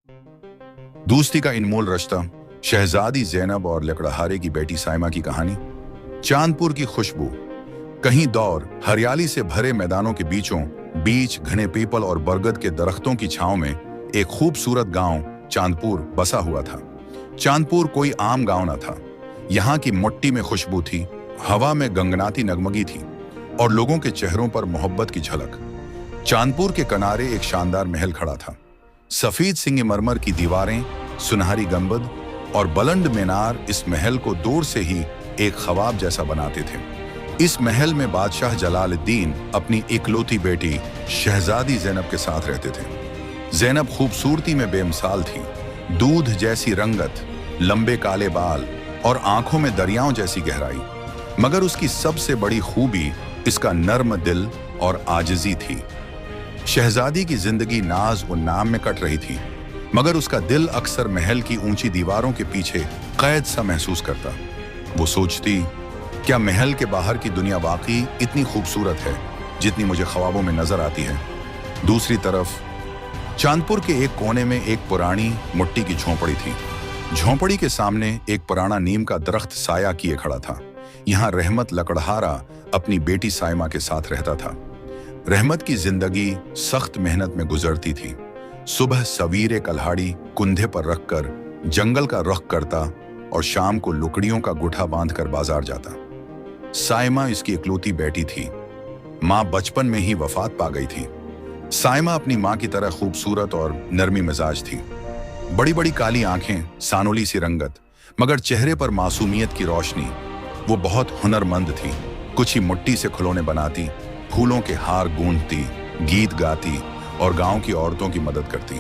दोस्ती का इनमोल रिश्ता, शहजादी ज़ैनब और लकड़हारे की बेटी साइमा की कहानी। चांदपुर की खुशबू। कहीं दौर हरियाली से भरे मैदानों के बीचों बीच घने पीपल और बरगद के दरख्तों की छांव में एक खूबसूरत गांव चांदपुर बसा हुआ था। चांदपुर कोई आम गांव न था। यहाँ की मिट्टी में खुशबू थी, हवा में गंगनाती नगमगी थी और लोगों के चेहरों पर मोहब्बत की झलक। चांदपुर के किनारे एक शानदार महल खड़ा था। सफेद संगमरमर की दीवारें, सुनहरी गंबद और बुलंद मीनार इस महल को दूर से ही एक ख्वाब जैसा बनाते थे। इस महल में बादशाह जलालुद्दीन अपनी इकलौती बेटी शहजादी ज़ैनब के साथ रहते थे। ज़ैनब खूबसूरती में बेमिसाल थी, दूध जैसी रंगत, लंबे काले बाल और आंखों में दरियाओं जैसी गहराई। मगर उसकी सबसे बड़ी खूबी इसका नर्म दिल और आजिज़ी थी। शहजादी की जिंदगी नाज और नाम में कट रही थी, मगर उसका दिल अक्सर महल की ऊंची दीवारों के पीछे कैद सा महसूस करता। वो सोचती, क्या महल के बाहर की दुनिया वाकई इतनी खूबसूरत है जितनी मुझे ख्वाबों में नजर आती है। दूसरी तरफ चांदपुर के एक कोने में एक पुरानी मिट्टी की झोंपड़ी थी। झोंपड़ी के सामने एक पुराना नीम का दरख्त साया किए खड़ा था। यहाँ रहमत लकड़हारा अपनी बेटी साइमा के साथ रहता था। रहमत की जिंदगी सख्त मेहनत में गुजरती थी। सुबह सवीरे कल्हाड़ी कुंधे पर रखकर जंगल का रुख करता और शाम को लुकड़ियों का गुठा बांधकर बाजार जाता। साइमा इसकी इकलौती बेटी थी। माँ बचपन में ही वफात पा गई थी। साइमा अपनी माँ की तरह खूबसूरत और नरमी मिजाज थी। बड़ी बड़ी काली आंखें, सानोली सी रंगत, मगर चेहरे पर मासूमियत की रोशनी। वो बहुत हुनरमंद थी। कुछ ही मिट्टी से खिलौने बनाती, फूलों के हार गूंथती, गीत गाती और गांव की औरतों की मदद करती।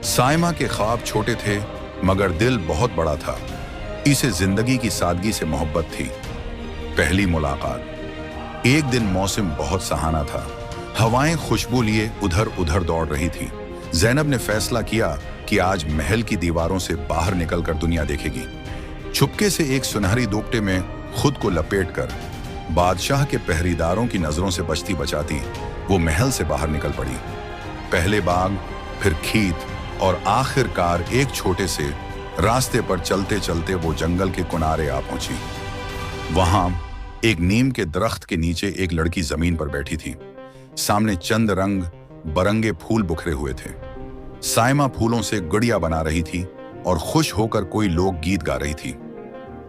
साइमा के ख्वाब छोटे थे, मगर दिल बहुत बड़ा था। इसे जिंदगी की सादगी से मोहब्बत थी। पहली मुलाकात। एक दिन मौसम बहुत सुहाना था। हवाएं खुशबू लिए उधर उधर दौड़ रही थी। ज़ैनब ने फैसला किया कि आज महल की दीवारों से बाहर निकलकर दुनिया देखेगी। छुपके से एक सुनहरी दोपटे में खुद को लपेटकर बादशाह के पहरेदारों की नजरों से बचती बचाती वो महल से बाहर निकल पड़ी। पहले बाग, फिर खेत और आखिरकार एक छोटे से रास्ते पर चलते चलते वो जंगल के किनारे आ पहुंची। वहां एक नीम के दरख्त के नीचे एक लड़की जमीन पर बैठी थी। सामने चंद रंग बरंगे फूल बिखरे हुए थे। साइमा फूलों से गुड़िया बना रही थी और खुश होकर कोई लोक गीत गा रही थी।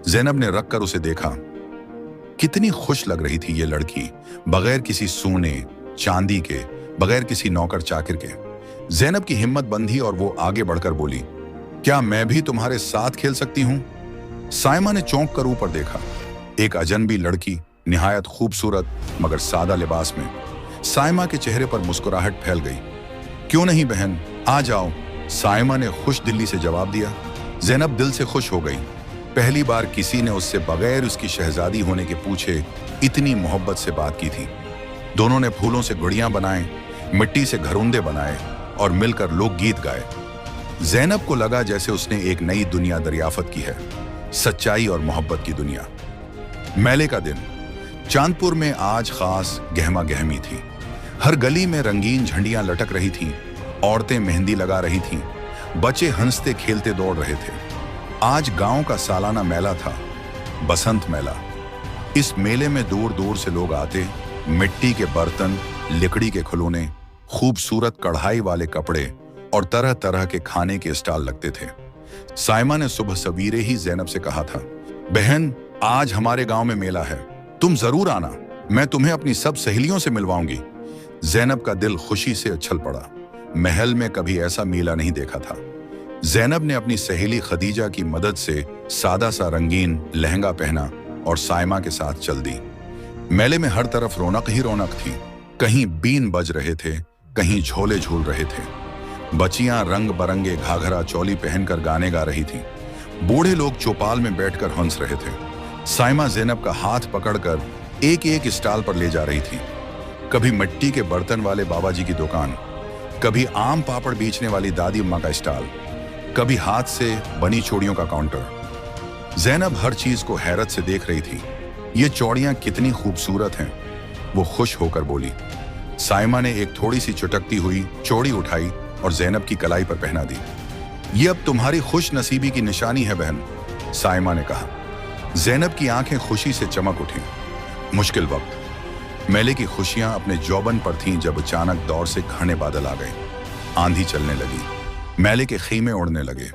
ज़ैनब ने रखकर उसे देखा। कितनी खुश लग रही थी ये लड़की, बगैर किसी सोने चांदी के, बगैर किसी नौकर चाकर के। ज़ैनब की हिम्मत बंधी और वो आगे बढ़कर बोली, क्या मैं भी तुम्हारे साथ खेल सकती हूँ? साइमा ने चौंक कर ऊपर देखा। एक अजनबी लड़की, निहायत खूबसूरत मगर सादा लिबास में। साइमा के चेहरे पर मुस्कुराहट फैल गई। क्यों नहीं बहन, आ जाओ, साइमा ने खुश दिली से जवाब दिया। ज़ैनब दिल से खुश हो गई। पहली बार किसी ने उससे बगैर उसकी शहजादी होने के पूछे इतनी मोहब्बत से बात की थी। दोनों ने फूलों से गुड़ियां बनाए, मिट्टी से घरुंदे बनाए और मिलकर लोकगीत गाए। ज़ैनब को लगा जैसे उसने एक नई दुनिया दरियाफत की है, सच्चाई और मोहब्बत की दुनिया। मेले का दिन। चांदपुर में आज खास गहमा गहमी थी। हर गली में रंगीन झंडियां लटक रही थीं, औरतें मेहंदी लगा रही थीं, बच्चे हंसते खेलते दौड़ रहे थे। आज गांव का सालाना मेला था, बसंत मेला। इस मेले में दूर दूर से लोग आते। मिट्टी के बर्तन, लकड़ी के खिलौने, खूबसूरत कढ़ाई वाले कपड़े और तरह तरह के खाने के स्टॉल लगते थे। साइमा ने सुबह सवेरे ही ज़ैनब से कहा था, बहन आज हमारे गांव में मेला है, तुम जरूर आना, मैं तुम्हें अपनी सब सहेलियों से मिलवाऊंगी। ज़ैनब का दिल खुशी से उछल पड़ा। महल में कभी ऐसा मेला नहीं देखा था। ज़ैनब ने अपनी सहेली खदीजा की मदद से सादा सा रंगीन लहंगा पहना और साइमा के साथ चल दी। मेले में हर तरफ रौनक ही रौनक थी। कहीं बीन बज रहे थे, कहीं झोले झूल रहे थे। बच्चियां रंग बरंगे घाघरा चोली पहनकर गाने गा रही थीं। बूढ़े लोग चौपाल में बैठकर हंस रहे थे। साइमा ज़ैनब का हाथ पकड़कर एक एक स्टॉल पर ले जा रही थी। कभी मिट्टी के बर्तन वाले बाबा जी की दुकान, कभी आम पापड़ बेचने वाली दादी अम्मा का स्टॉल, कभी हाथ से बनी चूड़ियों का काउंटर। ज़ैनब हर चीज को हैरत से देख रही थी। ये चौड़ियां कितनी खूबसूरत हैं, वो खुश होकर बोली। साइमा ने एक थोड़ी सी चुटकती हुई चौड़ी उठाई और ज़ैनब की कलाई पर पहना दी। ये अब तुम्हारी खुश नसीबी की निशानी है बहन, साइमा ने कहा। ज़ैनब की आंखें खुशी से चमक उठी। मुश्किल वक्त। मेले की खुशियां अपने जौबन पर थीं जब अचानक दौर से घने बादल आ गए। आंधी चलने लगी, मेले के खीमे उड़ने लगे,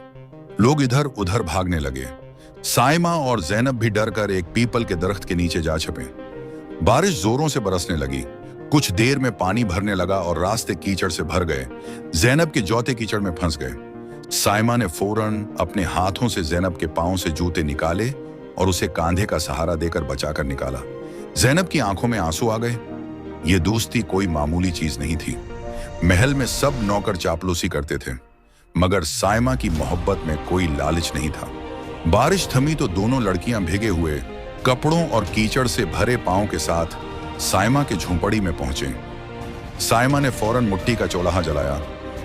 लोग इधर उधर भागने लगे। साइमा और ज़ैनब भी डर कर एक पीपल के दरख्त के नीचे जा छुपे। बारिश जोरों से बरसने लगी। कुछ देर में पानी भरने लगा और रास्ते कीचड़ से भर गए। ज़ैनब के जौते कीचड़ में फंस गए। साइमा ने फौरन अपने हाथों से ज़ैनब के पांव से जूते निकाले और उसे कांधे का सहारा देकर बचाकर निकाला। ज़ैनब की आंखों में आंसू आ गए। ये दोस्ती कोई मामूली चीज नहीं थी। महल में सब नौकर चापलूसी करते थे, मगर साइमा की मोहब्बत में कोई लालच नहीं था। बारिश थमी तो दोनों लड़कियां भीगे हुए कपड़ों और कीचड़ से भरे पांव के साथ साइमा के झोंपड़ी में पहुंचे। साइमा ने फौरन मुट्ठी का चौलाहा जलाया,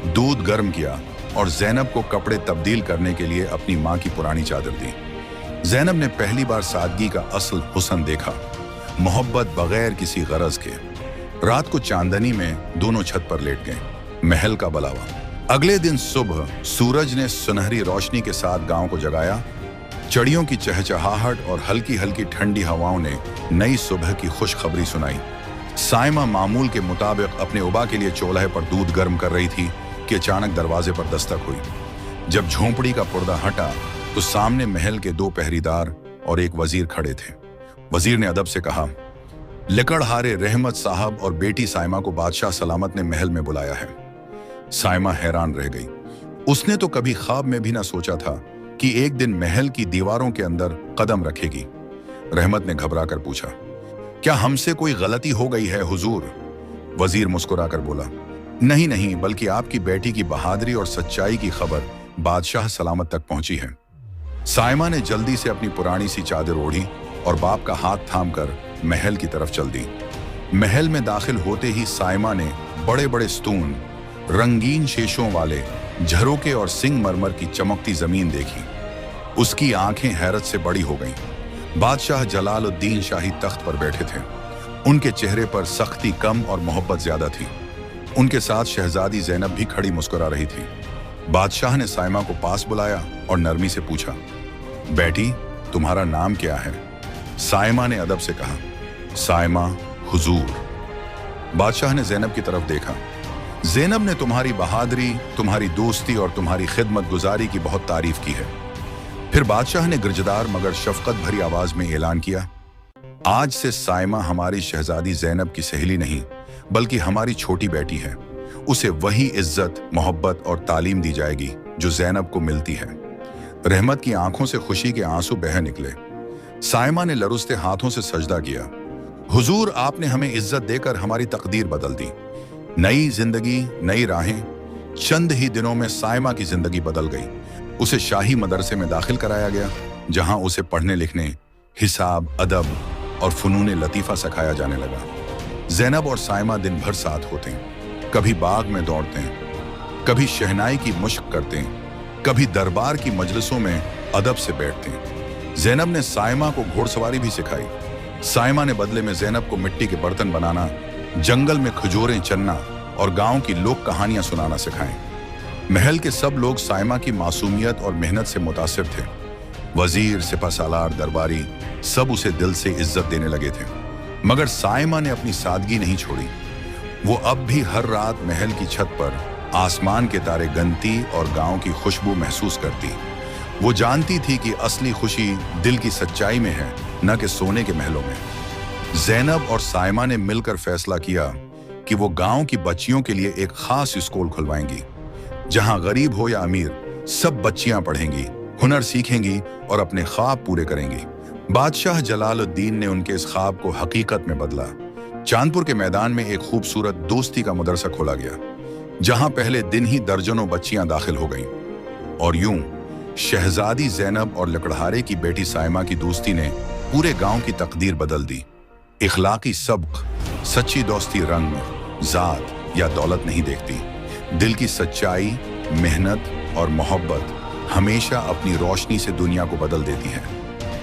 दूध गर्म किया और ज़ैनब को कपड़े तब्दील करने के लिए अपनी मां की पुरानी चादर दी। ज़ैनब ने पहली बार सादगी का असल हुस्न देखा, मोहब्बत बगैर किसी गरज के। रात को चांदनी में दोनों छत पर लेट गए। महल का बलावा। अगले दिन सुबह सूरज ने सुनहरी रोशनी के साथ गांव को जगाया। चिड़ियों की चहचहाहट और हल्की हल्की ठंडी हवाओं ने नई सुबह की खुशखबरी सुनाई। साइमा मामूल के मुताबिक अपने उबा के लिए चूल्हे पर दूध गर्म कर रही थी कि अचानक दरवाजे पर दस्तक हुई। जब झोंपड़ी का पर्दा हटा तो सामने महल के 2 पहरेदार और एक वजीर खड़े थे। वजीर ने अदब से कहा, लकड़हारे रहमत साहब और बेटी साइमा को बादशाह सलामत ने महल में बुलाया है। साइमा हैरान रह गई। उसने तो कभी ख्वाब में भी ना सोचा था कि एक दिन महल की दीवारों के अंदर कदम रखेगी। रहमत ने घबरा कर पूछा, क्या हमसे कोई गलती हो गई है हुजूर? वजीर मुस्कुराकर बोला, नहीं नहीं, बल्कि आपकी बेटी की बहादुरी और सच्चाई की खबर बादशाह सलामत तक पहुंची है। साइमा ने जल्दी से अपनी पुरानी सी चादर ओढ़ी और बाप का हाथ थामकर महल की तरफ चल दी। महल में दाखिल होते ही साइमा ने बड़े बड़े स्तून, रंगीन शीशों वाले झरोके और सिंगमरमर की चमकती जमीन देखी। उसकी आंखें हैरत से बड़ी हो गईं। बादशाह जलालुद्दीन शाही तख्त पर बैठे थे। उनके चेहरे पर सख्ती कम और मोहब्बत ज्यादा थी। उनके साथ शहजादी ज़ैनब भी खड़ी मुस्कुरा रही थी। बादशाह ने साइमा को पास बुलाया और नरमी से पूछा, बेटी तुम्हारा नाम क्या है? साइमा ने अदब से कहा, साइमा हुजूर। बादशाह ने ज़ैनब की तरफ देखा। ज़ैनब ने तुम्हारी बहादुरी, तुम्हारी दोस्ती और तुम्हारी खिदमत गुजारी की बहुत तारीफ की है। फिर बादशाह ने गिरजदार मगर शफकत भरी आवाज में ऐलान किया, आज से साइमा हमारी शहजादी ज़ैनब की सहेली नहीं बल्कि हमारी छोटी बेटी है। उसे वही इज्जत, मोहब्बत और तालीम दी जाएगी जो ज़ैनब को मिलती है। रहमत की आंखों से खुशी के आंसू बह निकले। साइमा ने लरुस्ते हाथों से सजदा किया, हुजूर आपने हमें इज्जत देकर हमारी तकदीर बदल दी। नई जिंदगी, नई राहें। चंद ही दिनों में साइमा की जिंदगी बदल गई। उसे शाही मदरसे में दाखिल कराया गया, जहां उसे पढ़ने लिखने, हिसाब, अदब और फनून लतीफ़ा सिखाया जाने लगा। ज़ैनब और साइमा दिन भर साथ होते, कभी बाग में दौड़ते, कभी शहनाई की मुश्क करते, कभी दरबार की मजलिसों में अदब से बैठते। ज़ैनब ने साइमा को घोड़सवारी भी सिखाई। साइमा ने बदले में ज़ैनब को मिट्टी के बर्तन बनाना, जंगल में खजूरें चनना और गांव की लोक कहानियां सुनाना सिखाएं। महल के सब लोग साइमा की मासूमियत और मेहनत से मुतासिर थे। वजीर, सिपहसालार, दरबारी सब उसे दिल से इज्जत देने लगे थे। मगर साइमा ने अपनी सादगी नहीं छोड़ी। वो अब भी हर रात महल की छत पर आसमान के तारे गनती और गांव की खुशबू महसूस करती। वो जानती थी कि असली खुशी दिल की सच्चाई में है, न कि सोने के महलों में। ज़ैनब और साइमा ने मिलकर फैसला किया कि वो गांव की बच्चियों के लिए एक खास स्कूल खुलवाएंगी, जहां गरीब हो या अमीर, सब बच्चियां पढ़ेंगी, हुनर सीखेंगी और अपने ख्वाब पूरे करेंगी। बादशाह जलालुद्दीन ने उनके इस ख्वाब को हकीकत में बदला। चांदपुर के मैदान में एक खूबसूरत दोस्ती का मदरसा खोला गया, जहां पहले दिन ही दर्जनों बच्चियां दाखिल हो गईं। और यूं शहजादी ज़ैनब और लकड़हारे की बेटी साइमा की दोस्ती ने पूरे गांव की तकदीर बदल दी। इखलाकी सबक, सच्ची दोस्ती रंग, जात या दौलत नहीं देखती। दिल की सच्चाई, मेहनत और मोहब्बत हमेशा अपनी रोशनी से दुनिया को बदल देती है।